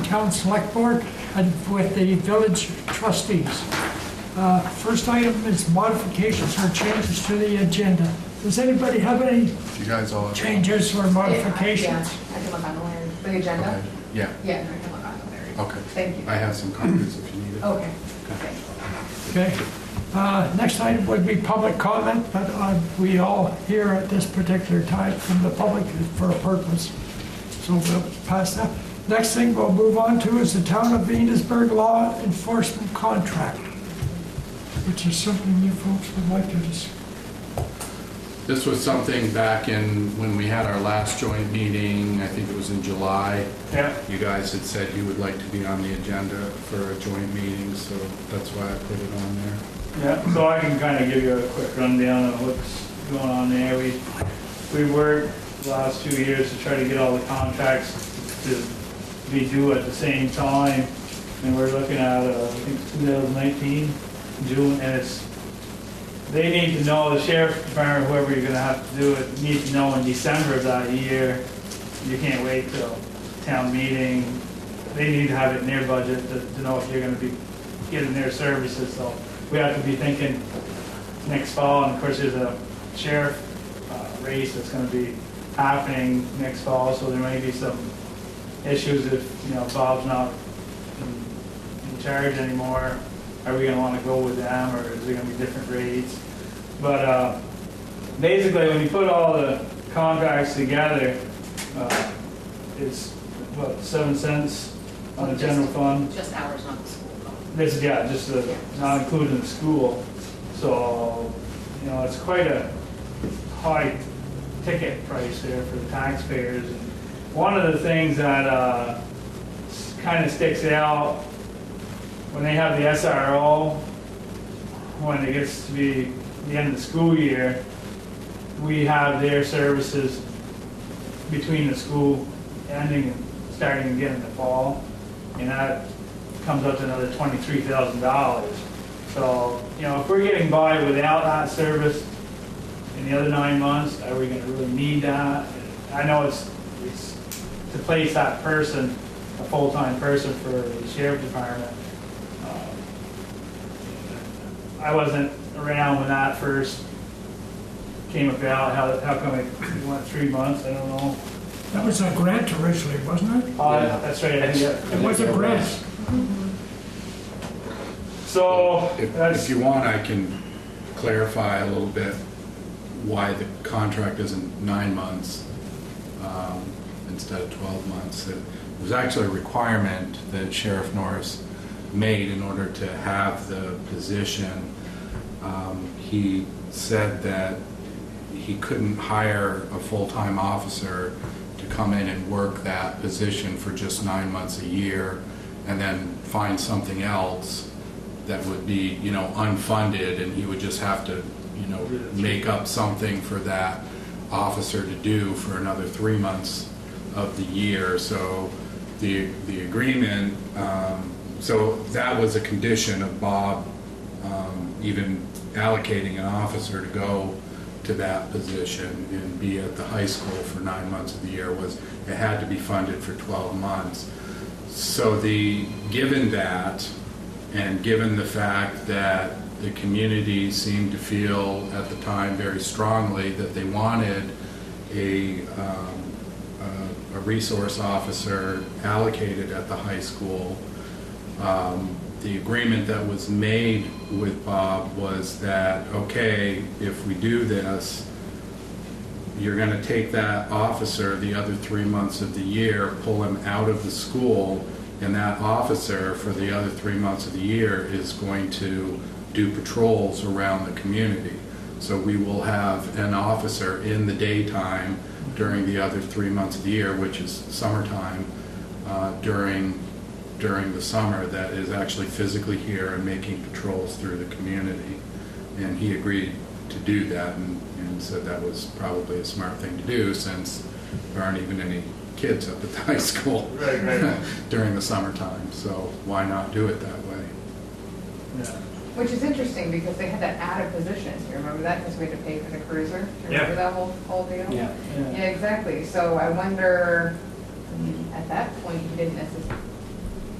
Town Selectboard and with the Village Trustees. First item is modifications or changes to the agenda. Does anybody have any You guys all changes or modifications? Yeah, I can look on the agenda. Okay. Yeah. Yeah, I can look on the Okay. Thank you. I have some copies if you need it. Okay. Okay. Next item would be public comment, but we all here at this particular time from the public for a purpose. So we'll pass that. Next thing we'll move on to is the Town of Enosburg Law Enforcement Contract, which is something you folks would like to discuss. This was something back in, when we had our last joint meeting, I think it was in July. Yeah. You guys had said you would like to be on the agenda for a joint meeting, so that's why I put it on there. Yeah, so I can kind of give you a quick rundown of what's going on there. We worked the last 2 years to try to get all the contracts to be due at the same time. And we're looking at, I think 2019, June, and they need to know, the sheriff's department, whoever you're gonna have to do it, need to know in December of that year. You can't wait till town meeting. They need to have it in their budget to know if you're gonna be getting their services, so we have to be thinking next fall. And of course, there's a sheriff race that's gonna be happening next fall, so there may be some issues if, Bob's not in charge anymore. Are we gonna wanna go with them, or is there gonna be different rates? But basically, when you put all the contracts together, it's, what, 7 cents on the general fund? Just ours, not the school. This, yeah, just not including the school. So, it's quite a high ticket price there for the taxpayers. And one of the things that kind of sticks out, when they have the SRO, when it gets to be the end of the school year, we have their services between the school ending and starting again in the fall, and that comes up to another $23,000. So, if we're getting by without that service in the other 9 months, are we going to really need that? I know it's to place that person, a full-time person for the sheriff department. I wasn't around when that first came about. How come it went 3 months? I don't know. That was a grant originally, wasn't it? That's right. It was a grant. So If you want, I can clarify a little bit why the contract isn't 9 months instead of 12 months. It was actually a requirement that Sheriff Norris made in order to have the position. He said that he couldn't hire a full-time officer to come in and work that position for just 9 months a year and then find something else that would be, unfunded, and he would just have to, make up something for that officer to do for another 3 months of the year. So the agreement, so that was a condition of Bob even allocating an officer to go to that position and be at the high school for 9 months of the year, was it had to be funded for 12 months. So given that, and given the fact that the community seemed to feel at the time very strongly that they wanted a resource officer allocated at the high school, the agreement that was made with Bob was that, okay, if we do this, you're going to take that officer the other 3 months of the year, pull him out of the school, and that officer for the other 3 months of the year is going to do patrols around the community. So we will have an officer in the daytime during the other 3 months of the year, which is summertime, during the summer, that is actually physically here and making patrols through the community. And he agreed to do that and said that was probably a smart thing to do, since there aren't even any kids up at the high school Right. during the summertime. So why not do it that way? Yeah. Which is interesting because they had to add a position. You remember that? Because we had to pay for the cruiser. Do you remember that whole deal? Yeah. Yeah, exactly. So I wonder, at that point, you didn't necessarily,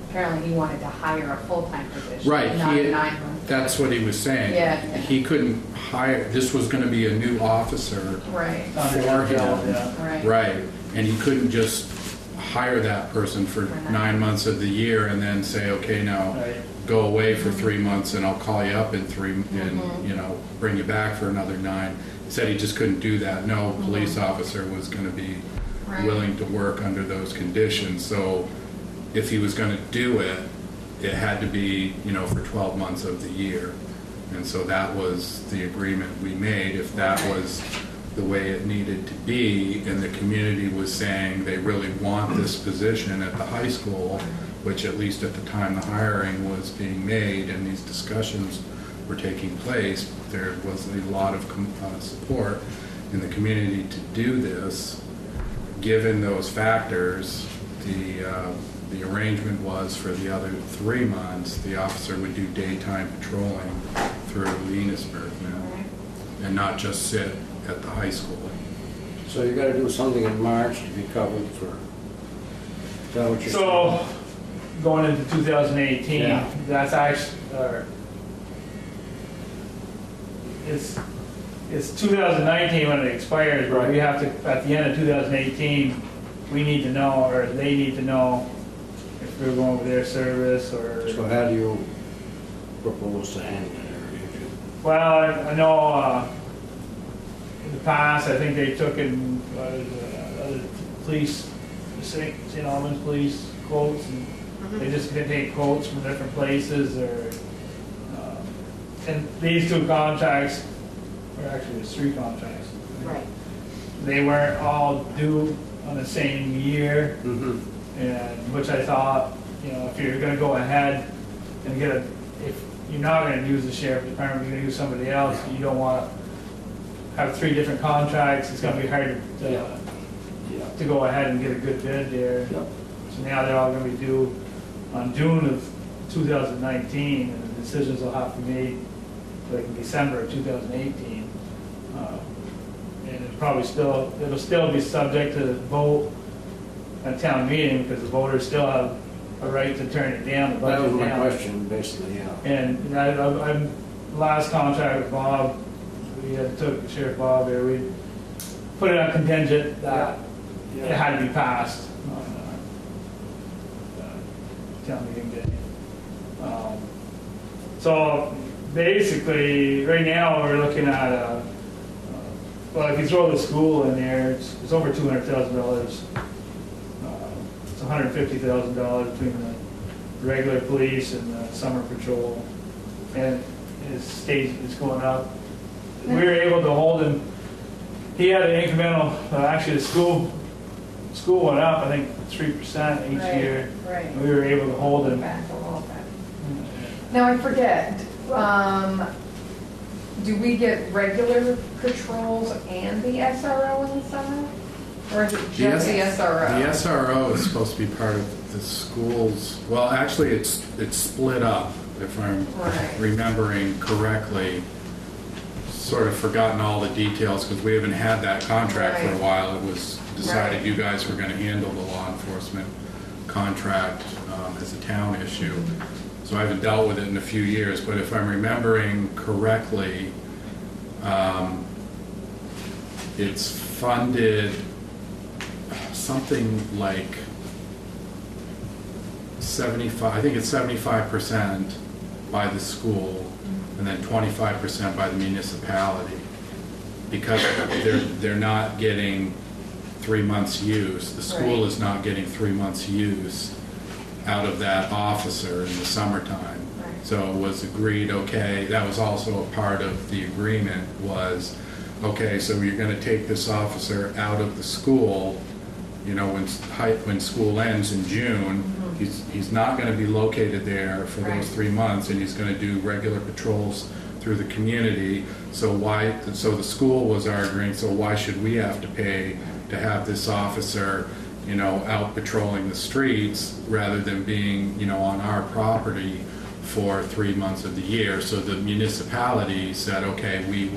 apparently he wanted to hire a full-time position. Right, Not he a had- 9 month. That's what he was saying. Yeah. He couldn't hire, this was gonna be a new officer. Right, For him. Yeah. right. Right, and he couldn't just hire that person for For 9 months of the year and then say, okay, now Right. go away for 3 months and I'll call you up in three, and, Mhm. you know, bring you back for another 9. He said he just couldn't do that. No police officer was gonna be Right. willing to work under those conditions. So if he was gonna do it, it had to be, you know, for 12 months of the year. And so that was the agreement we made. If that Right. was the way it needed to be, and the community was saying they really want this position at the high school, which at least at the time the hiring was being made and these discussions were taking place, there was a lot of support in the community to do this. Given those factors, the arrangement was for the other 3 months, the officer would do daytime patrolling through Enosburg now, Right. and not just sit at the high school. So you gotta do something in March to be covered for, is that what you're saying? So, going into 2018, Yeah. that's actually, it's 2019 when it expires, but we have to, at the end of 2018, we need to know, or they need to know if we're going with their service or. So how do you propose to handle it? Well, I know, in the past, I think they took in, other police, St. Albans police quotes, and they just didn't take quotes from different places, or, and these 2 contracts, or actually there's 3 contracts. Right. They weren't all due on the same year, Mm-hmm. and, which I thought, you know, if you're gonna go ahead and get if you're not gonna use the sheriff department, you're gonna use somebody else, you don't wanna have 3 different contracts, it's gonna be hard Yeah. to go ahead and get a good bid there. Yep. So now they're all gonna be due on June of 2019, and the decisions will have to be made like in December of 2018. And it'll still be subject to the vote at town meeting, because the voters still have a right to turn it down, the That was budget my down. question, basically, yeah. And I'm, last contract with Bob, we had took Sheriff Bob there, we put it on contingent that it had to be passed on town meeting day. So basically, right now, we're looking at, well, if you throw the school in there, it's over $200,000. It's $150,000 between the regular police and the summer patrol, and it's going up. We were able to hold him. He had an incremental. Actually, the school went up, I think 3% each Right, year. right. And we were able to hold him. Back a little bit. Now, I forget, do we get regular patrols and the SRO in the summer? Or is it just the SRO? The SRO is supposed to be part of the schools, well, actually, it's split up, if I'm Right. remembering correctly. Sort of forgotten all the details, because we haven't had that contract for a Right. while. It was decided Right. you guys were gonna handle the law enforcement contract as a town issue. So I haven't dealt with it in a few years, but if I'm remembering correctly, it's funded something like 75, I think it's 75% by the school, and then 25% by the municipality, because they're not getting 3 months use. The school Right. is not getting 3 months use out of that officer in the summertime. Right. So it was agreed, okay, that was also a part of the agreement was, okay, so you're gonna take this officer out of the school, you know, when school ends in June, he's not gonna be located there for Right. those 3 months, and he's gonna do regular patrols through the community. So the school was arguing, so why should we have to pay to have this officer, you know, out patrolling the streets rather than being, you know, on our property for 3 months of the year? So the municipality said, okay, we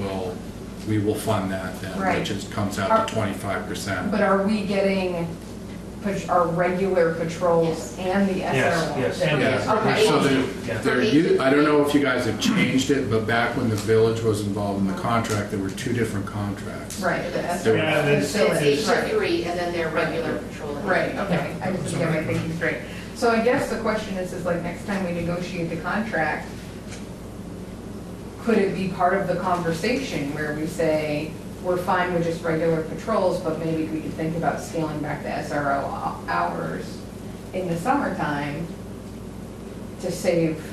will fund that then, Right. which comes out to 25%. But are we getting our regular patrols and the SRO? Yes, and Yeah, Okay. so Yeah. I don't know if you guys have changed it, but back when the village was involved in the contract, there were two different contracts. Right, the Yeah, SRO it's- facility. It's 8 to 3, and then their regular patrol. Right, okay, I just get my thinking straight. So I guess the question is like, next time we negotiate the contract, could it be part of the conversation where we say, we're fine with just regular patrols, but maybe we could think about scaling back the SRO hours in the summertime to save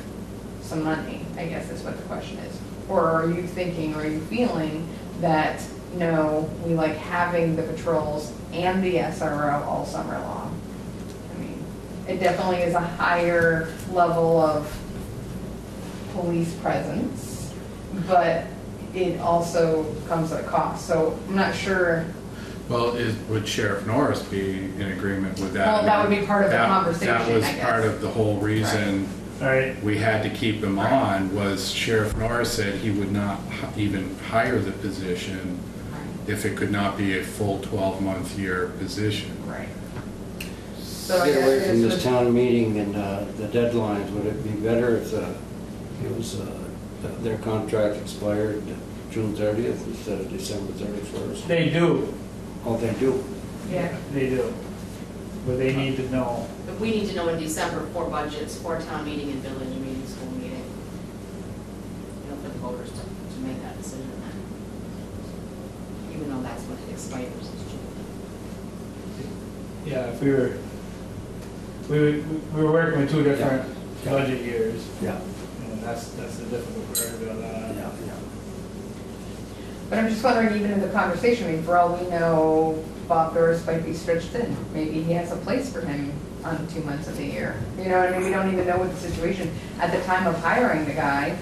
some money, I guess is what the question is. Or are you thinking, or are you feeling that, no, we like having the patrols and the SRO all summer long? I mean, it definitely is a higher level of police presence, but it also comes at a cost. So I'm not sure. Well, would Sheriff Norris be in agreement with that? Well, that would be part of the That- conversation, That was I guess. part of the whole reason All right, we had to keep him on, was Sheriff Norris said he would not even hire the position if it could not be a full 12-month-year position. Right. So I Get away guess from it's this town meeting and the deadlines, would it be better if it was, their contract expired June 30th instead of December 31st? they do, Oh, they do? Yeah. they do. But they need to know. But we need to know in December for budgets, for town meeting and village meeting, school meeting. You know, for the voters to make that decision then. Even though that's when it expires, is June. Yeah, if we were working with two different Yeah. budget years, Yeah, and that's the difficult part about that. yeah. But I'm just wondering, even in the conversation, I mean, for all we know, Bob Doris might be stretched thin. Maybe he has a place for him on 2 months of the year. You know, I mean, we don't even know what the situation, at the time of hiring the guy,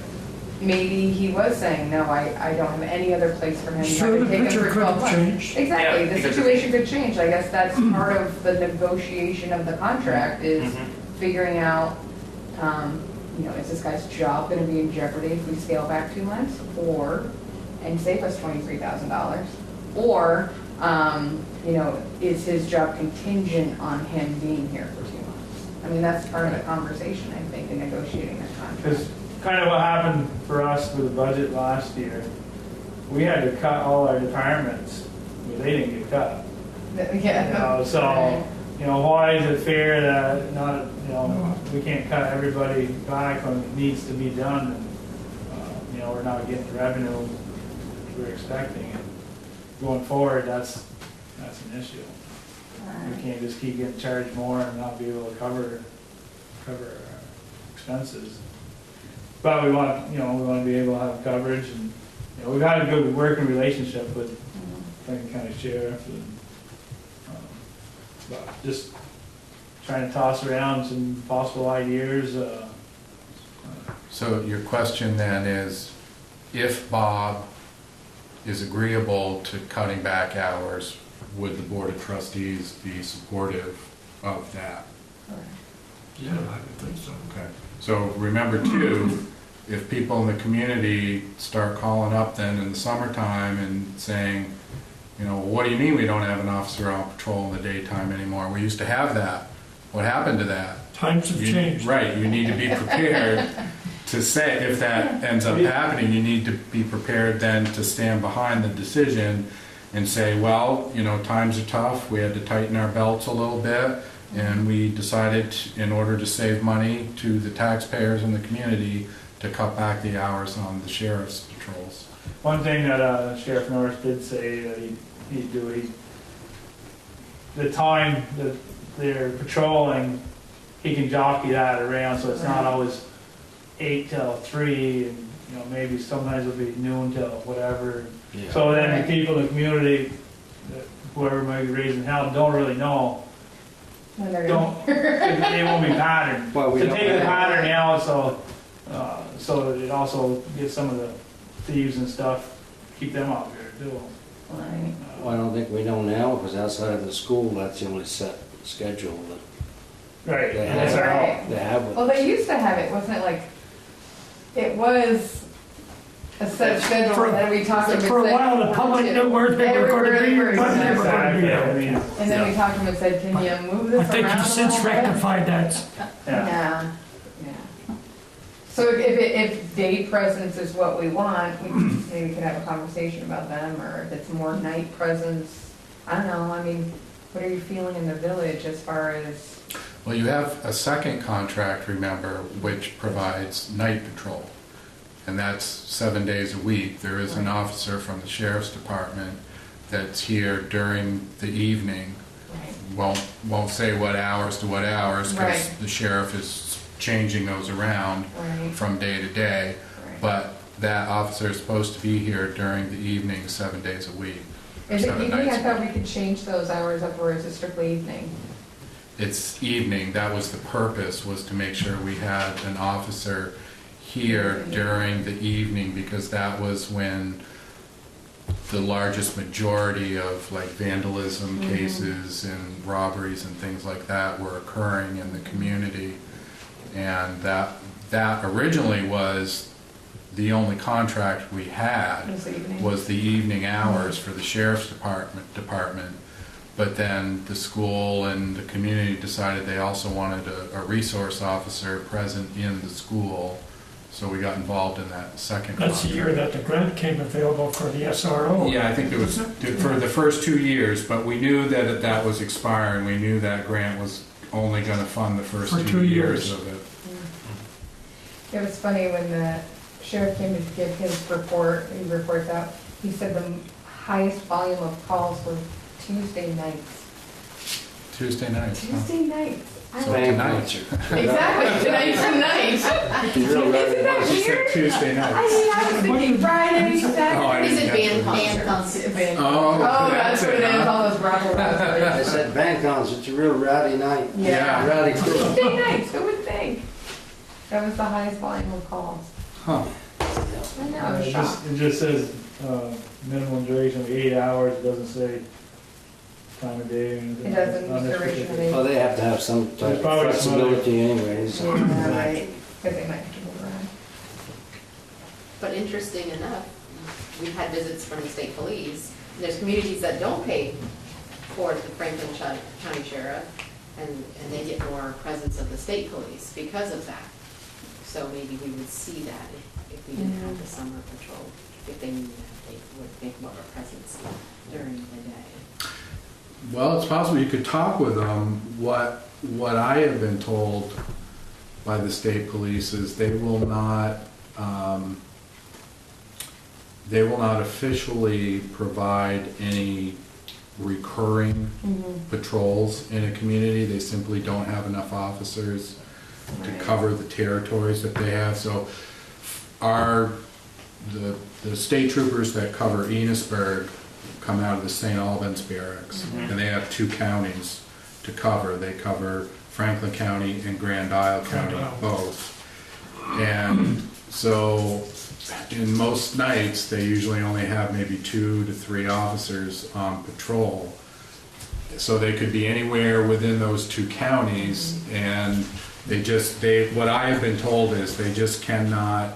maybe he was saying, no, I don't have any other place for him. You Sure, have to the take him picture for could 12 have months. changed. Exactly, Yeah, the because situation could change. I guess that's part of the negotiation of the contract is figuring out, you know, is this guy's job gonna be in jeopardy if we scale back 2 months? And save us $23,000? Or, you know, is his job contingent on him being here for 2 months? I mean, that's part of the conversation, I think, in negotiating that contract. Because kind of what happened for us with the budget last year, we had to cut all our departments, but they didn't get cut. Yeah. You know, so, you know, why is it fair that not, you know, we can't cut everybody back when it needs to be done? And you know, we're not getting the revenue we're expecting. And going forward, that's an issue. We can't just keep getting charged more and not be able to cover our expenses. But we want to be able to have coverage, and, you know, we've had a good working relationship with Franklin County Sheriff, and, but just trying to toss around some possible ideas. So your question then is, if Bob is agreeable to cutting back hours, would the Board of Trustees be supportive of that? Yeah, I would think so. Okay. So remember too, if people in the community start calling up then in the summertime and saying, you know, what do you mean we don't have an officer on patrol in the daytime anymore? We used to have that. What happened to that? Times have changed. Right, you need to be prepared to say, if that ends up happening, you need to be prepared then to stand behind the decision and say, well, you know, times are tough, we had to tighten our belts a little bit, and we decided, in order to save money to the taxpayers in the community, to cut back the hours on the sheriff's patrols. One thing that Sheriff Norris did say that he'd do, the time that they're patrolling, he can jockey that around, so it's not always 8 till 3, and, you know, maybe sometimes it'll be noon till whatever. Yeah. So then the people in the community, whoever might be raising hell, don't really know. And they're Don't, they won't be patterned. Well, we To don't take the have- pattern out, so that it also gets some of the thieves and stuff, keep them out there too. Right. Well, I don't think we know now, because outside of the school, that's the only set schedule Right, They and that's our Right. hope. that they have with Well, they used to have it, wasn't it like, it was a set schedule, and then we talked to him. For a and said, while, the public knew where they were going to be, when they were going to be. Exactly, I mean, And then we talked to him and said, can you move this I around think a you've since little bit? rectified that. yeah. Yeah. So if day presence is what we want, maybe we could have a conversation about them, or if it's more night presence, I don't know, I mean, what are you feeling in the village as far as, Well, you have a second contract, remember, which provides night patrol. And that's 7 days a week. There is an officer from the sheriff's department that's here during the evening. right, Won't say what hours to what hours, because Right. the sheriff is changing those around right, from day to day. right. But that officer is supposed to be here during the evening, 7 days a week. or Is it 7 evening? I nights a thought week. we could change those hours up, or is it strictly evening? It's evening, that was the purpose, was to make sure we had an officer here during the evening, because that was when the largest majority of like vandalism Mhm. cases and robberies and things like that were occurring in the community. And that originally was the only contract we had, This evening? was the evening hours for the sheriff's department. But then the school and the community decided they also wanted a resource officer present in the school. So we got involved in that second That's the contract. year that the grant came available for the SRO. Yeah, I think it was for the first 2 years, but we knew that that was expiring. We knew that grant was only gonna fund the first For 2 2 years years. of it. It was funny when the sheriff came to give his report, he reports out, he said the highest volume of calls were Tuesday nights. Tuesday nights, huh? Tuesday nights. I So like- Bank tonight. concert. Exactly, tonight's the night. Isn't that She said weird? Tuesday I nights. mean, I was thinking Friday, Oh, I Saturday. Is it didn't band catch concert? Band- Oh, Oh, that's what it is, huh? all those raffle I houses. said band concert's a real rowdy night. Yeah. Rowdy crew. Tuesday nights, who would think? That was the highest volume of calls. Huh. I know, I was shocked. It just says, minimum duration of 8 hours, it doesn't say time of day or anything. It doesn't, on this duration of particular- Well, they have to have some type There's of probably some other- flexibility anyways. Yeah, right, because they might have to move around. But interesting enough, we've had visits from the state police. There's communities that don't pay for the Franklin County Sheriff, and they get more presence of the state police because of that. So maybe we would see that if we didn't have the summer patrol, if they knew that, they would think more of a presence during the day. Well, it's possible you could talk with them. What I have been told by the state police is they will not officially provide any recurring patrols in a community. They simply don't have enough officers to Right. cover the territories that they have. So the state troopers that cover Enosburg come out of the St. Albans barracks, and they have 2 counties to cover. They cover Franklin County and Grand Isle County both. And so in most nights, they usually only have maybe 2 to 3 officers on patrol. So they could be anywhere within those 2 counties, and what I have been told is they just cannot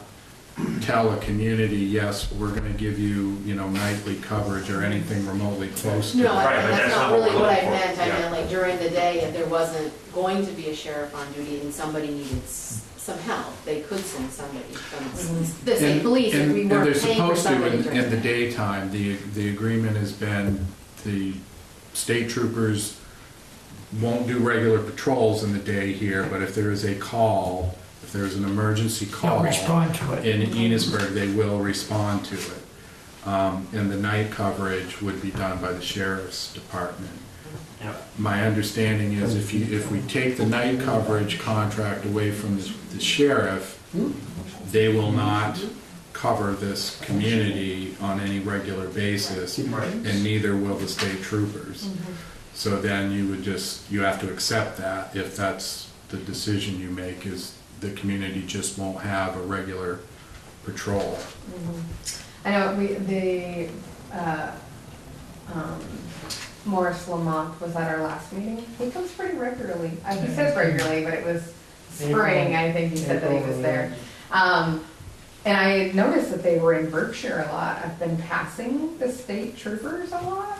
tell a community, yes, we're gonna give you, nightly coverage or anything remotely close to No, that. Right, but that's that's not not what really we're what I looking for. meant. I Yeah. meant like during the day, if there wasn't going to be a sheriff on duty and somebody needed some help, they could send somebody from the state And- police if and- we and weren't they're paying for supposed to somebody during in the the day. daytime. The agreement has been the state troopers won't do regular patrols in the day here, but if there is a call, if there's an emergency They'll call respond to it. in Enosburg, they will respond to it. And the night coverage would be done by the sheriff's department. Yep. My understanding is if we take the night coverage contract away from the sheriff, they will not cover this community on any regular basis, and neither will the state troopers. So then you have to accept that if that's the decision you make, is the community just won't have a regular patrol. I know Morris Lamont was at our last meeting. He comes pretty regularly. He says regularly, but it was spring, I think he said that he was there. And I had noticed that they were in Berkshire a lot. I've been passing the state troopers a lot,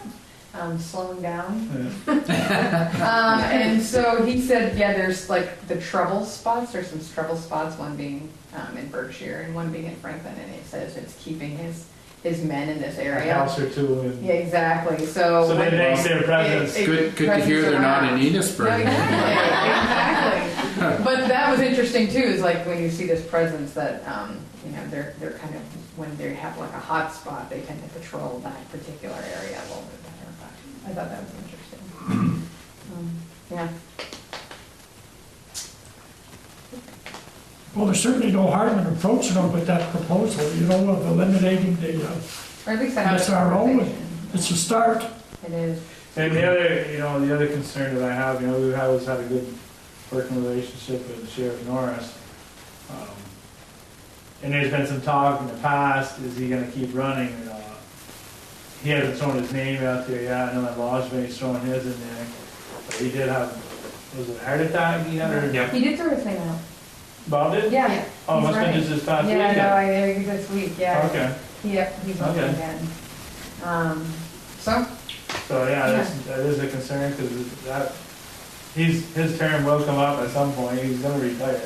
slowing down. And so he said, yeah, there's like the trouble spots, there's some trouble spots, one being in Berkshire and one being in Franklin, and it says it's keeping his men in this A area. house or two. And Yeah, exactly, so. So they makes their presence. Good to hear they're not in Enosburg. No, exactly. But that was interesting too, is like when you see this presence that, you know, they're kind of, when they have like a hot spot, they tend to patrol that particular area a little bit better. But I thought that was interesting. Yeah. Well, there's certainly no harm in approaching them with that proposal, you know, of eliminating the Or at least I had a SRO. conversation. It's a start. It is. And the other, you know, the other concern that I have, you know, we've always had a good working relationship with Sheriff Norris. And there's been some talk in the past, is he gonna keep running or not? He hasn't thrown his name out there yet, I know that Lodge's throwing his in there. But he did have, was it a heart attack he had or? Yep. He did throw his name out. Bob did? Yeah. Oh, he's must have been running. just this past Yeah, weekend. no, I think this week, yeah. Okay, Yep, he's looking Okay. again. So, so yeah, that is a concern, because that, his term will come up at some point, he's gonna retire.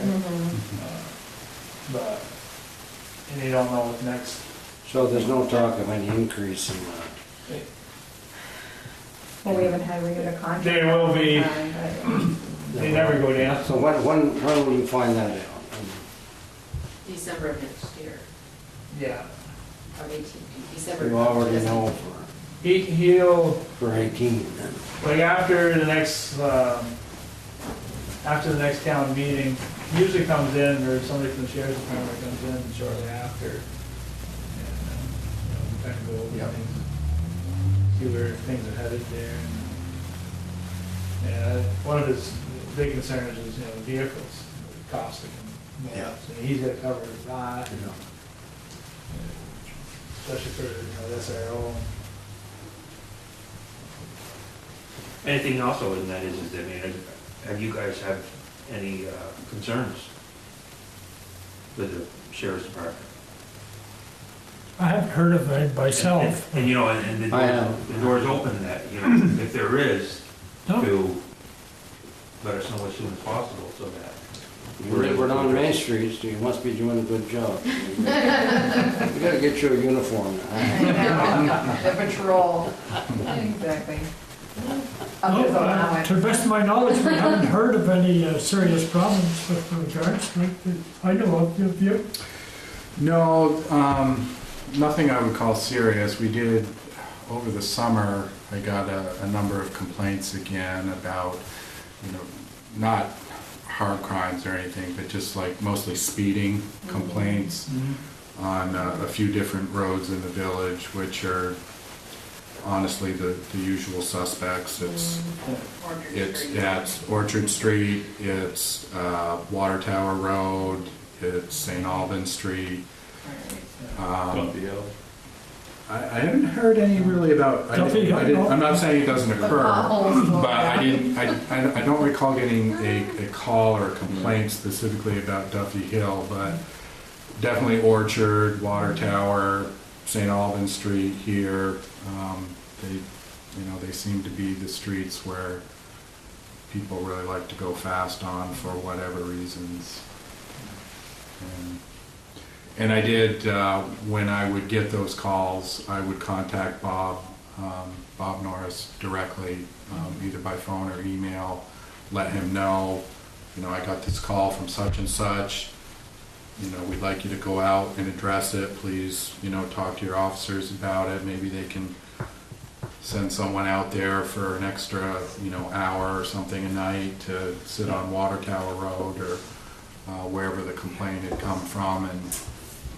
But, and you don't know what's next. So there's no talk of any increase in, well, we haven't had regular contract. There will be. But- They never go down. so when will you find that out? December of next year, Yeah. of 18, December. You already know He'll, for 18 then. like after the next town meeting, he usually comes in, or somebody from the sheriff's department comes in shortly after. And, you know, we kind of go over Yep. things, see where things are headed there. Yeah, one of his big concerns is, you know, vehicles, costing him more. Yeah. So he's got to cover that, especially for, you know, SRO. Anything also in that is, I mean, have you guys have any concerns with the sheriff's department? I haven't heard of it myself. And, you know, and the I have. the door's open to that, you know, if there is, No. to let us know as soon as possible, so that. You live on Main Street, so you must be doing a good job. You gotta get you a uniform. The patrol. Exactly. Up his own No, highway. to the best of my knowledge, we haven't heard of any serious problems with regards to it. I know of you. No, nothing I would call serious. We did, over the summer, I got a number of complaints again about, you know, not hard crimes or anything, but just like mostly speeding complaints on a few different roads in the village, which are honestly the usual suspects. It's Orchard Street, it's Water Tower Road, it's St. Albans Street. I haven't heard any really about, I'm not saying it doesn't occur, but I don't recall getting a call or a complaint specifically about Duffy Hill, but definitely Orchard, Water Tower, St. Albans Street here. They seem to be the streets where people really like to go fast on for whatever reasons. And I did, when I would get those calls, I would contact Bob Norris directly, either by phone or email, let him know, you know, I got this call from such and such, you know, we'd like you to go out and address it, please, you know, talk to your officers about it, maybe they can send someone out there for an extra, you know, hour or something a night to sit on Water Tower Road or wherever the complaint had come from, and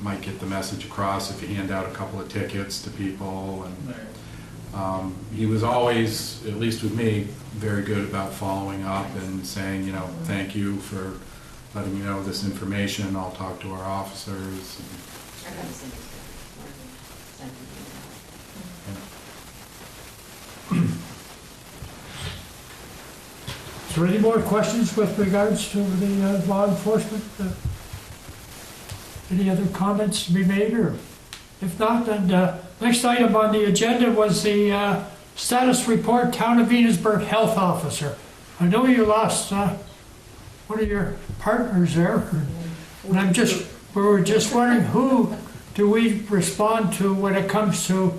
might get the message across if you hand out a couple of tickets to people. And he was always, at least with me, very good about following up and saying, you know, thank you for letting me know this information. I'll talk to our officers. I haven't seen this yet. Is there any more questions with regards to the law enforcement? Any other comments to be made, or if not, then next item on the agenda was the status report, Town of Enosburg Health Officer. I know you lost one of your partners there, and we were just wondering, who do we respond to when it comes to,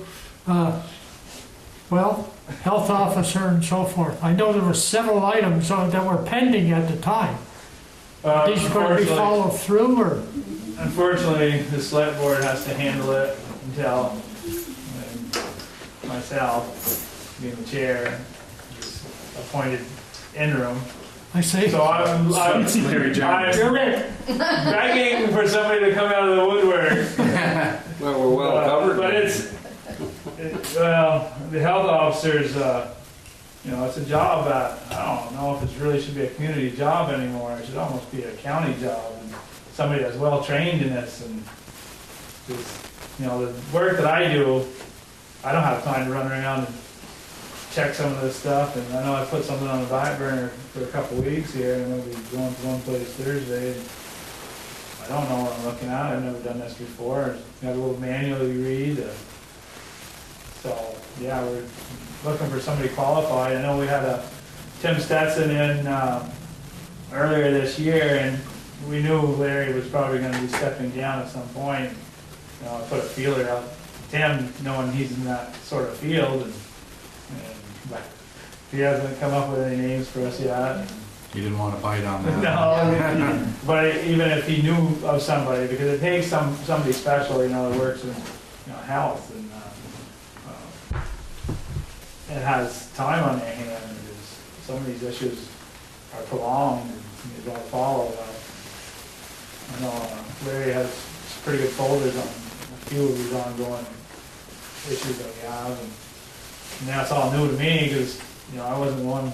well, health officer and so forth? I know there were several items that were pending at the time. These are going to be followed through, or? Unfortunately, the select board has to handle it until myself, being the chair, is appointed interim. I see. So I'm Larry Jones. begging for somebody to come out of the woodwork. Well, we're well covered. But well, the health officers, it's a job that, I don't know if it really should be a community job anymore. It should almost be a county job. And somebody that's well trained in this, and just, the work that I do, I don't have time to run around and check some of this stuff. And I know I put something on the back burner for a couple weeks here, and I'll be going to one place Thursday. And I don't know what I'm looking at. I've never done this before. Got a little manual you read. So yeah, we're looking for somebody qualified. I know we had a Tim Stetson in earlier this year, and we knew Larry was probably going to be stepping down at some point. I put a feeler out. Tim, knowing he's in that sort of field, but he hasn't come up with any names for us yet. You didn't want to bite on that. No, but even if he knew of somebody, because it takes somebody special, that works in health and it has time on their hands. Because some of these issues are prolonged and you don't follow. I know Larry has pretty good folders on a few of these ongoing issues that we have, and now it's all new to me because I wasn't one.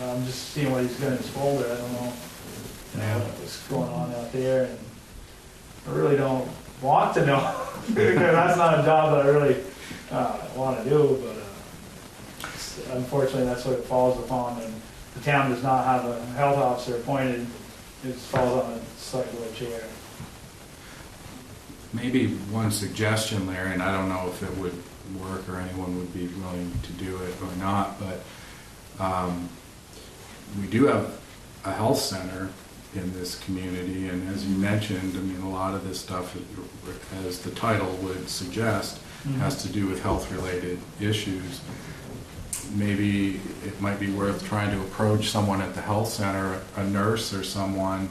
I'm just seeing what he's got in his folder. I don't know what's going on out there, and I really don't want to know because that's not a job that I really want to do. But unfortunately, that's what it falls upon, and the town does not have a health officer appointed. It falls on the select board chair. Maybe one suggestion, Larry, and I don't know if it would work or anyone would be willing to do it or not, but we do have a health center in this community, and as you mentioned, a lot of this stuff, as the title would suggest, has to do with health-related issues. Maybe it might be worth trying to approach someone at the health center, a nurse or someone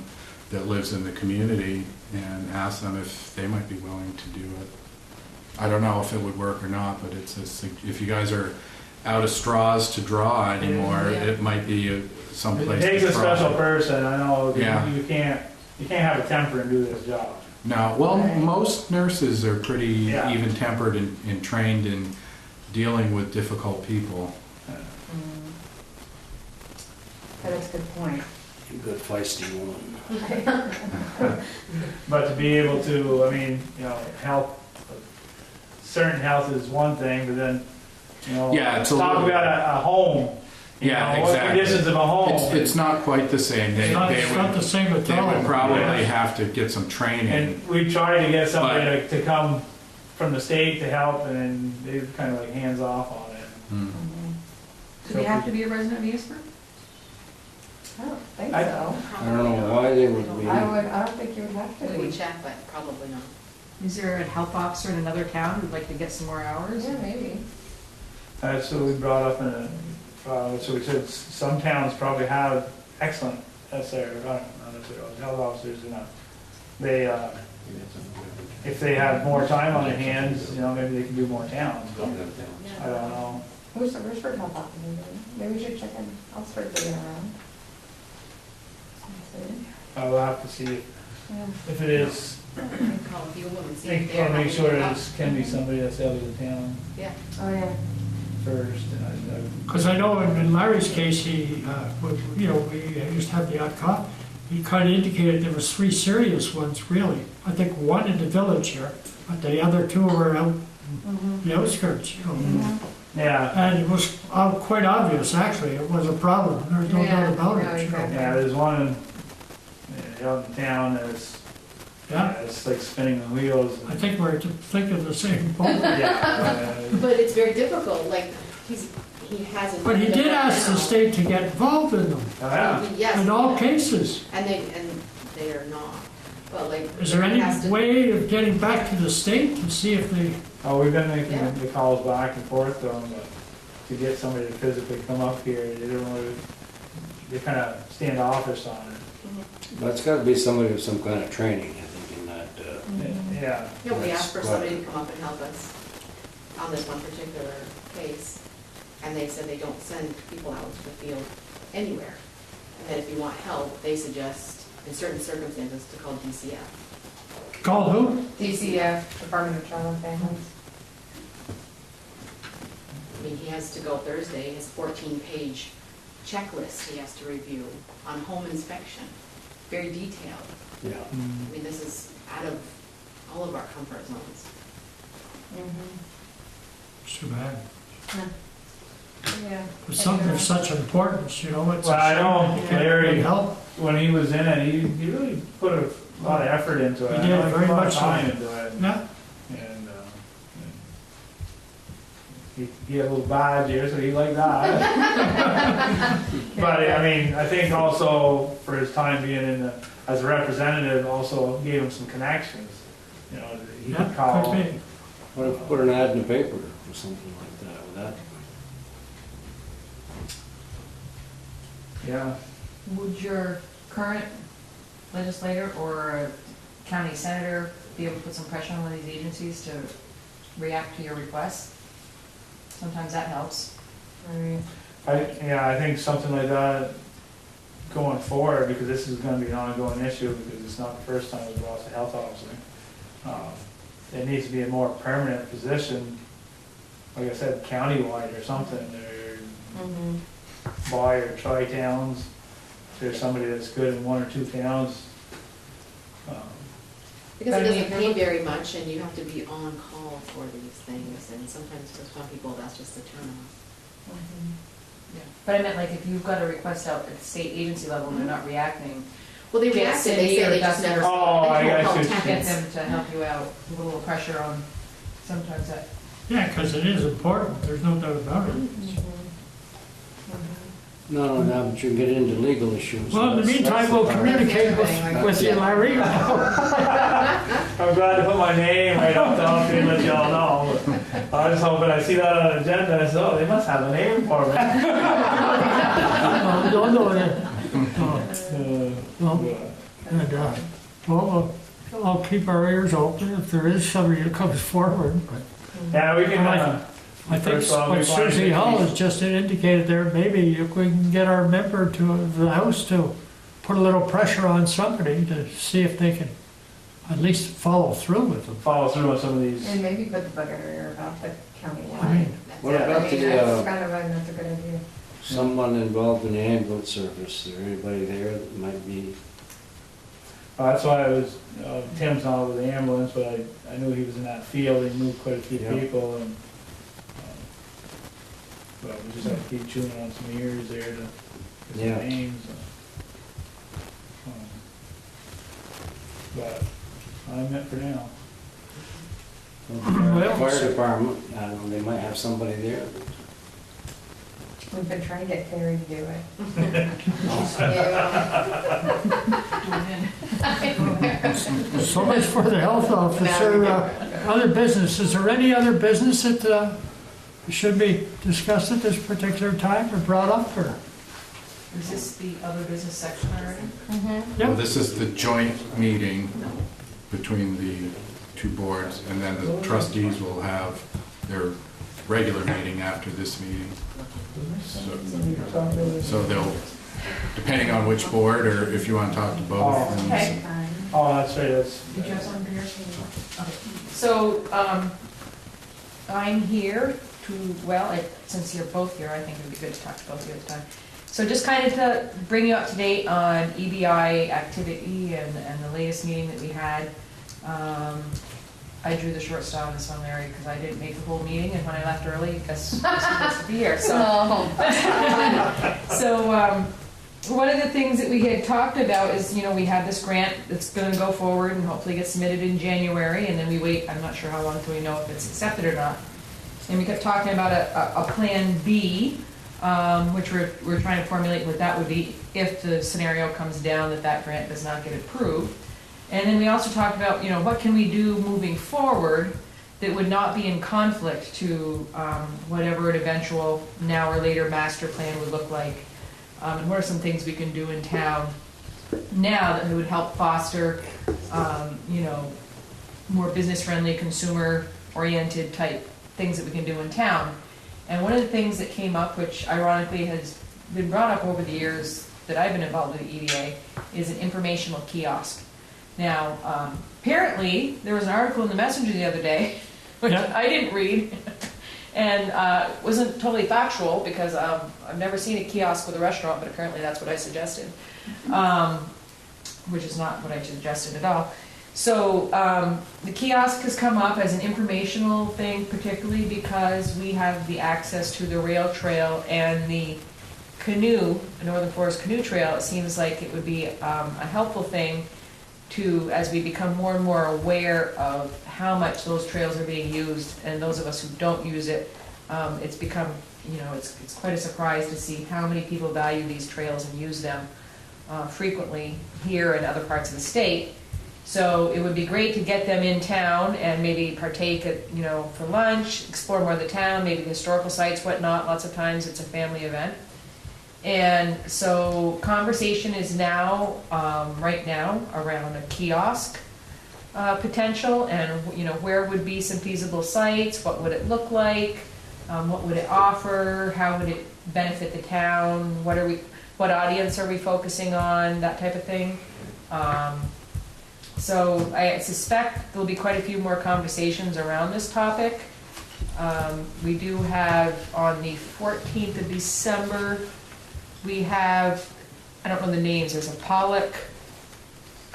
that lives in the community, and ask them if they might be willing to do it. I don't know if it would work or not, but if you guys are out of straws to draw anymore, it might be someplace. It takes to a try. special person. I know. Yeah. You can't have a temper and do this job. No, well, most nurses are pretty Yeah. even-tempered and trained in dealing with difficult people. That's a good point. A good feisty woman. But to be able to, health, certain health is one thing, but then, Yeah, it's a talk little- about a home. Yeah, What exactly. conditions of a home. It's not quite the same. It's not the same at They would all. probably Yeah. have to get some training. And we tried to get somebody to come from the state to help, and they were kind of like hands off on it. Hmm. Do they have to be a resident of Enosburg? I don't think I- so. I don't know why they would be. I don't think you would have to We be. check, but probably not. Is there a health officer in another town who'd like to get some more hours? Yeah, maybe. That's what we brought up so we said some towns probably have excellent health officers, they, if they have more time on their hands, maybe they can do more towns, but I don't know. Who's the Enosburg Health Officer? Maybe we should check in Enosburg digging around. I will have to see Yeah. if it is, Call a few of them and see if they're. I'll make sure happy it can be somebody that's out of the town Yeah. Oh, yeah. first, and Because I know in Larry's case, we used to have the odd cop. He kind of indicated there was 3 serious ones, really. I think 1 in the village here, but the other 2 were out in the outskirts, yeah, And it was quite obvious, actually, it was a problem, there's no doubt about it. Yeah, exactly. yeah, there's one out in town that's Yeah, It's like spinning the wheels. I think we're thinking of the same boat. Yeah, But it's very difficult, like, he hasn't. But he did ask the state to get involved in them, Yes. in all cases. And they are not, but like. Is there any has to- way of getting back to the state to see if they, Oh, we've been making Yeah. the calls back and forth to them, but to get somebody to physically come up here, they don't really, they kind of standoffish on it. That's gotta be somebody with some kind of training, I think, in that, Yeah, Yeah, we asked for That's somebody right. to come up and help us on this one particular case, and they said they don't send people out to the field anywhere. And that if you want help, they suggest, in certain circumstances, to call DCF. call who? DCF, Department of Child and Families. I mean, he has to go Thursday, his 14-page checklist he has to review on home inspection, very detailed. yeah. I mean, this is out of all of our comfort zones. It's too bad. Yeah. But something of such importance, you know, it's. a Well, I shame know that you can't Larry- really help. when he was in it, he really put a lot of effort into it. He did, I know very put a lot of much so. time into it. Yeah, And he had a little badge here, so he liked that. But I mean, I think also for his time being in the, as a representative, also gave him some connections. You know, he could yeah, call. could be. What if put an ad in the paper or something like that, would that? Yeah. Would your current legislator or county senator be able to put some pressure on one of these agencies to react to your requests? Sometimes that helps. I think something like that going forward, because this is gonna be an ongoing issue, because it's not the first time we've lost a health officer. It needs to be a more permanent position, like I said, countywide or something, or by or tri-towns. If there's somebody that's good in one or two towns. Because it doesn't pay very much, and you have to be on call for these things, and sometimes for some people, that's just a turn-off. Yeah. But I meant like if you've got a request out at the state agency level and they're not reacting, Well, they Get reacted, they Cindy say or they just Dustin never. or- Oh, I they got won't you. call get tenants. them to help you out, with a little pressure on, sometimes that. Yeah, because it is important, there's no doubt about it. Not only that, but you can get into legal issues. Well, in the That's- meantime, that's we'll the part. communicate with you, Larry. I'm glad to put my name right up top here and let y'all know. I was hoping I see that on the agenda, I said, oh, they must have a name for me. No, and, well, I'll keep our ears open if there is somebody that comes forward, but Yeah, we can, I think First off, what we find Susie that Hall he's- has just indicated there, maybe if we can get our member to the House to put a little pressure on somebody to see if they can at least follow through with them. follow through on some of these. And maybe put the bug in her ear about the county I line. mean, What That's it. about I mean, the, that's kind of, that's a good idea. someone involved in the ambulance service, is there anybody there that might be? That's why I was, Tim's not with the ambulance, but I knew he was in that field, he moved quite a few Yeah. people, and, but we just have to keep chewing on some ears there to get Yeah. some names. But I'm it for now. Well, Fire department, I don't know, they might have somebody there. We've been trying to get Terry to do it. So much for the health officer. Other business, is there any other business that should be discussed at this particular time or brought up, or? Is this the other business section already? Well, this is the joint meeting between the two boards, and then the trustees will have their regular meeting after this meeting. So they'll, depending on which board, or if you want to talk to both. Oh. and- Okay. Oh, that's right, that's. Did you have something for yours? Okay. So, I'm here to, well, since you're both here, I think it would be good to talk to both of you at the time. So just kind of to bring you up to date on EBI activity and the latest meeting that we had. I drew the short straw on this one, Larry, because I didn't make the whole meeting, and when I left early, guess who was supposed to be here, so. No. So, one of the things that we had talked about is, we have this grant that's gonna go forward and hopefully get submitted in January, and then we wait, I'm not sure how long until we know if it's accepted or not. And we kept talking about a plan B, which we're trying to formulate what that would be if the scenario comes down that grant does not get approved. And then we also talked about, what can we do moving forward that would not be in conflict to whatever an eventual now or later master plan would look like. And what are some things we can do in town now that would help foster, more business-friendly, consumer-oriented type things that we can do in town. And one of the things that came up, which ironically has been brought up over the years that I've been involved with the EDA, is an informational kiosk. Now, apparently, there was an article in the Messenger the other day, which Yeah. I didn't read, and wasn't totally factual, because I've never seen a kiosk with a restaurant, but apparently that's what I suggested, which is not what I suggested at all. So the kiosk has come up as an informational thing, particularly because we have the access to the rail trail and the canoe, the Northern Forest Canoe Trail. It seems like it would be a helpful thing to, as we become more and more aware of how much those trails are being used, and those of us who don't use it, it's become, it's quite a surprise to see how many people value these trails and use them frequently here and other parts of the state. So it would be great to get them in town and maybe partake at, for lunch, explore more of the town, maybe historical sites, whatnot. Lots of times it's a family event. And so conversation is now, right now, around a kiosk potential, and where would be some feasible sites, what would it look like, what would it offer, how would it benefit the town, what audience are we focusing on, that type of thing. So I suspect there'll be quite a few more conversations around this topic. We do have on the 14th of December, we have, I don't know the names, there's a Pollock,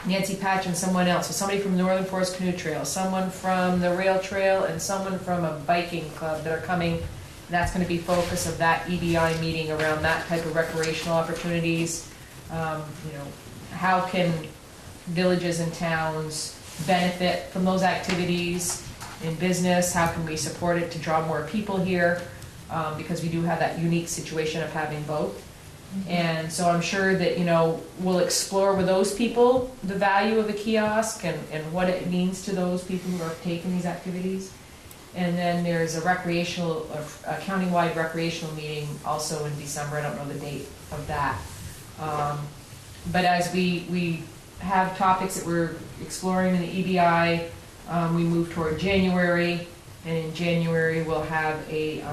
Nancy Patch, and someone else. So somebody from the Northern Forest Canoe Trail, someone from the rail trail, and someone from a biking club that are coming. And that's going to be focus of that EDI meeting around that type of recreational opportunities. How can villages and towns benefit from those activities in business? How can we support it to draw more people here? Because we do have that unique situation of having both. And so I'm sure that, we'll explore with those people the value of the kiosk and what it means to those people who are taking these activities. And then there's a countywide recreational meeting also in December. I don't know the date of that. But as we have topics that we're exploring in the EDI, we move toward January, and in January we'll have a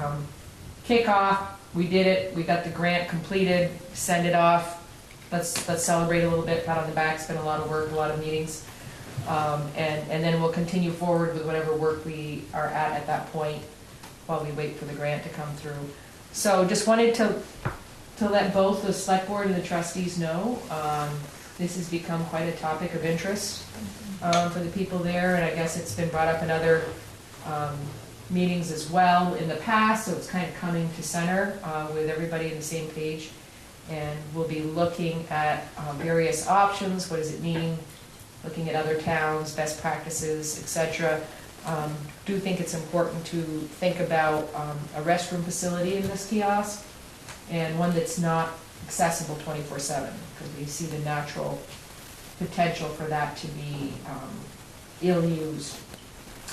kickoff. We did it, we got the grant completed, send it off, let's celebrate a little bit, pat on the back. It's been a lot of work, a lot of meetings. And then we'll continue forward with whatever work we are at that point while we wait for the grant to come through. So just wanted to let both the select board and the trustees know, this has become quite a topic of interest for the people there, and I guess it's been brought up in other meetings as well in the past, so it's kind of coming to center with everybody on the same page. And we'll be looking at various options. What does it mean? Looking at other towns, best practices, etc. Do think it's important to think about a restroom facility in this kiosk, and one that's not accessible 24/7, because we see the natural potential for that to be ill-used.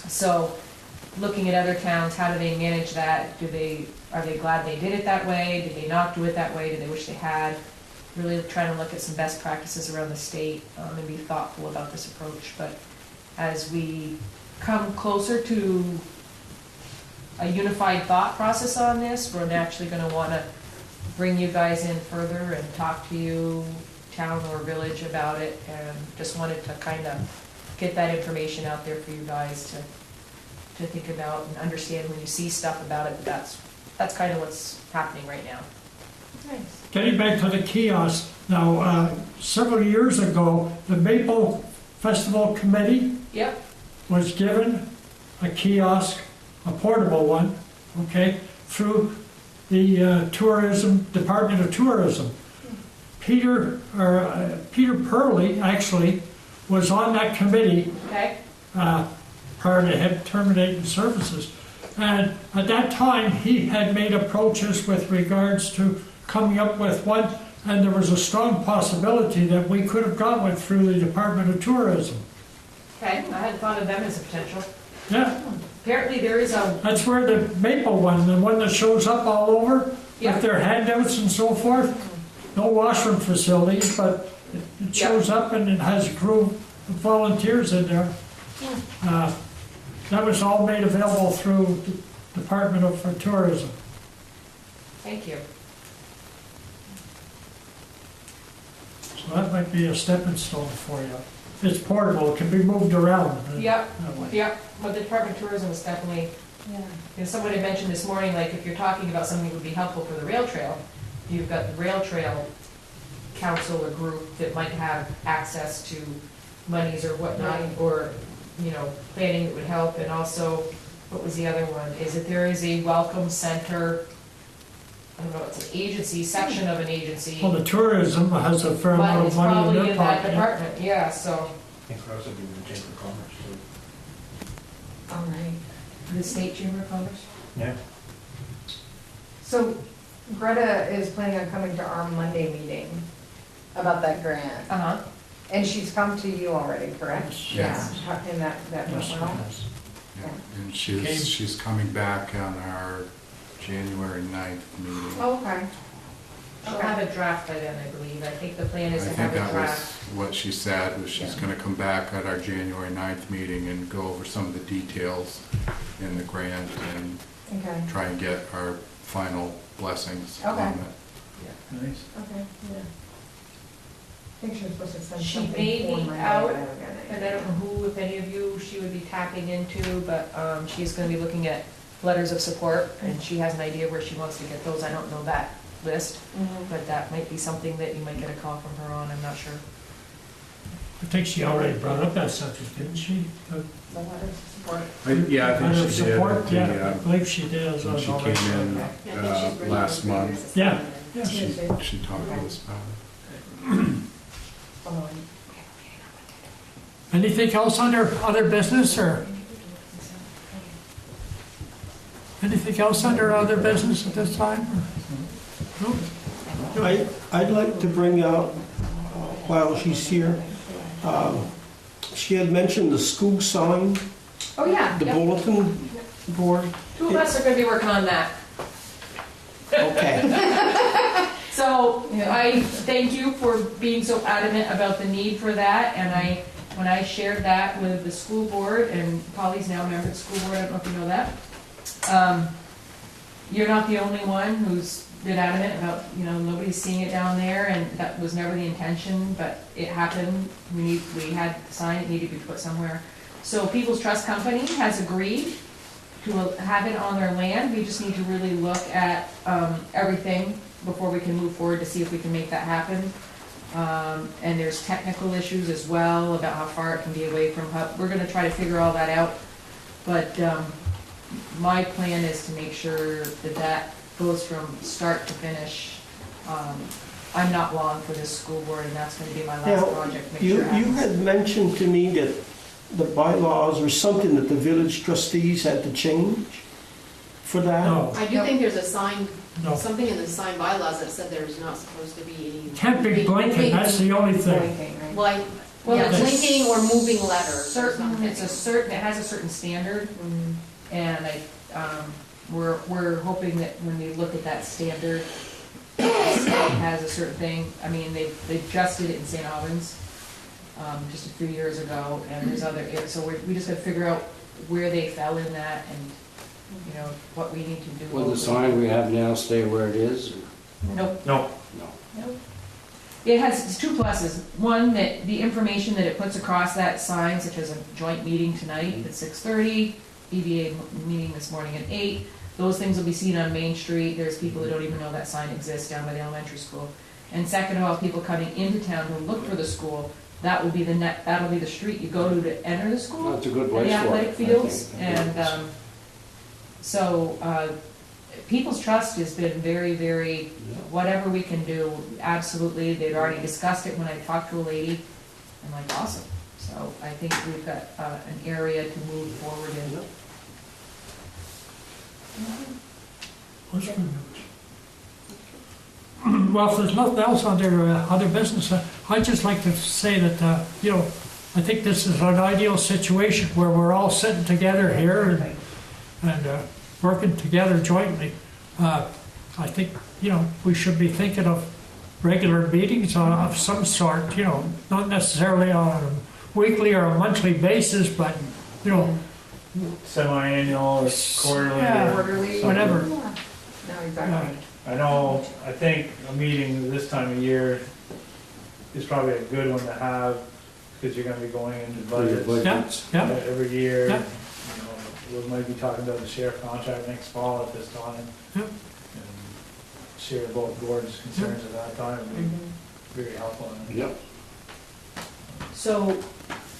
So looking at other towns, how do they manage that? Are they glad they did it that way? Did they not do it that way? Did they wish they had? Really trying to look at some best practices around the state and be thoughtful about this approach. But as we come closer to a unified thought process on this, we're naturally going to want to bring you guys in further and talk to you, town or village, about it, and just wanted to kind of get that information out there for you guys to think about and understand when you see stuff about it. That's kind of what's happening right now. Nice. Getting back to the kiosk, now, several years ago, the Maple Festival Committee Yep. was given a kiosk, a portable one, okay, through the Department of Tourism. Peter Purley, actually, was on that committee Okay, prior to him terminating services. And at that time, he had made approaches with regards to coming up with one, and there was a strong possibility that we could have got one through the Department of Tourism. okay, I hadn't thought of them as a potential. Yeah, Apparently there is a, that's where the Maple one, the one that shows up all over Yeah. with their handouts and so forth. No washroom facilities, but it shows up and it has a crew of volunteers in there. That was all made available through the Department of Tourism. thank you. So that might be a stepping stone for you. It's portable, it can be moved around. Yep, That way. yep, but the Department of Tourism is definitely, someone had mentioned this morning, like, if you're talking about something that would be helpful for the rail trail, you've got the rail trail council or group that might have access to monies or whatnot, or, you know, planning that would help, and also, what was the other one, is that there is a welcome center, I don't know, it's an agency, section of an agency, Well, the tourism has a fair but amount it's of money in probably their in that pocket. department, yeah, so. I think also be the Chamber of Commerce too. All right. The State Chamber of Commerce? Yeah. So Greta is planning on coming to our Monday meeting about that grant. Uh-huh. And she's come to you already, correct? Yes. Yeah, and that went Yes, well? yes. Yeah, and Okay. she's coming back on our January 9th meeting. Oh, okay. She'll have a draft by then, I believe. I think the plan I is to think have a that was draft. what she said, was she's Yeah. gonna come back at our January 9th meeting and go over some of the details in the grant and Okay, try and get our final blessings on Okay. it. Nice. okay, yeah. I think she was supposed to send She something may for be Monday, out, but I haven't gotten it And I don't know who, if any of you, she would be tapping into, but she's going to be looking at letters of support, and she has an idea where she wants to get those. I don't know that list, Mhm. but that might be something that you might get a call from her on, I'm not sure. I think she already brought up that subject, didn't she? The letters of support. Yeah, I Letter of think she did. support, yeah, I The, believe she did. as when I she know came that. in, Yeah, I think she's ready last to month. figure this Yeah. out. Yeah. she talked to us about it. Oh, Anything else under other business, or anything else under other business at this time? No? I'd like to bring out, while she's here, she had mentioned the school sign, Oh, yeah, the yep. bulletin board. Two of us are going to be working on that. Okay. So I thank you for being so adamant about the need for that, and when I shared that with the school board, and Polly's now a member of the school board, I don't know if you know that. You're not the only one who's been adamant about, nobody's seeing it down there, and that was never the intention, but it happened. We had the sign, it needed to be put somewhere. So People's Trust Company has agreed to have it on their land. We just need to really look at everything before we can move forward to see if we can make that happen. And there's technical issues as well about how far it can be away from Hub. We're gonna try to figure all that out. But my plan is to make sure that that goes from start to finish. I'm not long for this school board, and that's gonna be my last Now, project. Make you sure it happens. had mentioned to me that the bylaws or something that the village trustees had to change for that. No, I do think there's a sign, no. something in the sign bylaws that said there's not supposed to be any. Can't be blinking, that's the only thing. blinking, right? Like, Well, yeah, it's blinking or moving letters or Certain, something. it has a certain standard, Mhm. and we're hoping that when we look at that standard, it has a certain thing. I mean, they just did it in St. Albans, just a few years ago, and there's other, so we just gotta figure out where they fell in that, and, what we need to do. Will the sign we have now stay where it is? Nope. No. No. It has two pluses. One, that the information that it puts across that sign, such as a joint meeting tonight at 6:30, EDA meeting this morning at 8, those things will be seen on Main Street. There's people that don't even know that sign exists down by the elementary school. And second of all, people coming into town who look for the school, that'll be the street you go to enter the school. That's a good And place the for it. athletic I think. fields, and so People's Trust has been very, very, whatever we can do, absolutely. They'd already discussed it when I talked to a lady. I'm like, awesome. So I think we've got an area to move forward in. What's good news? Well, if there's nothing else under other business, I'd just like to say that, I think this is an ideal situation where we're all sitting together here and working together jointly. I think, we should be thinking of regular meetings of some sort, not necessarily on a weekly or a monthly basis, but, Semi-annual or quarterly. Yeah. or Quarterly. something. whatever. No, exactly. I think a meeting this time of year is probably a good one to have, because you're gonna be going into budgets Yeah, every year. Yeah. We might be talking about the sheriff contract next fall at this time. Yeah. And share both boards' concerns at that time, would be very helpful. Yep. So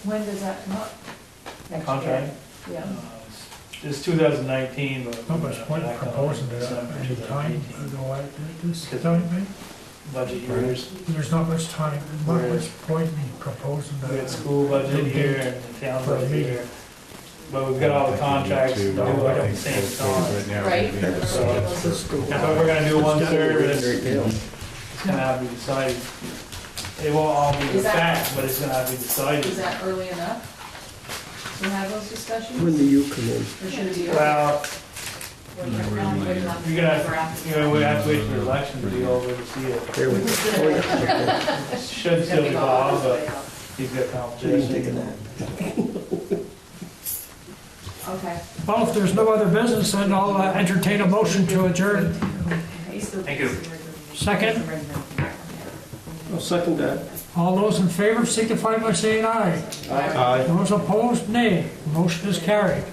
when does that come up? Next Contract? year? Yeah. It's 2019, but. no, but point back on proposing it December at any time, 2018. this time, right? Budget years. There's not much time, not much point in proposing We that. had school budget here and the town budget here. But we've got all the contracts to do it at the same time. Right. So if we're gonna do one service, it's gonna have to be decided. It won't all be the Is that- fact, but it's gonna have to be Is decided. that early enough to have those discussions? When do you come in? Or should it be? Well, When you're around, when you're on you're gonna, November after. we have to wait for the election to be over to see it. There we go. It should still be Bob, but he's got So you can take a competition. nap. Okay. Well, if there's no other business, then I'll entertain a motion to adjourn. Thank you. Second, I'll second that. all those in favor signify by saying aye. Aye. Those opposed, nay. Motion is carried.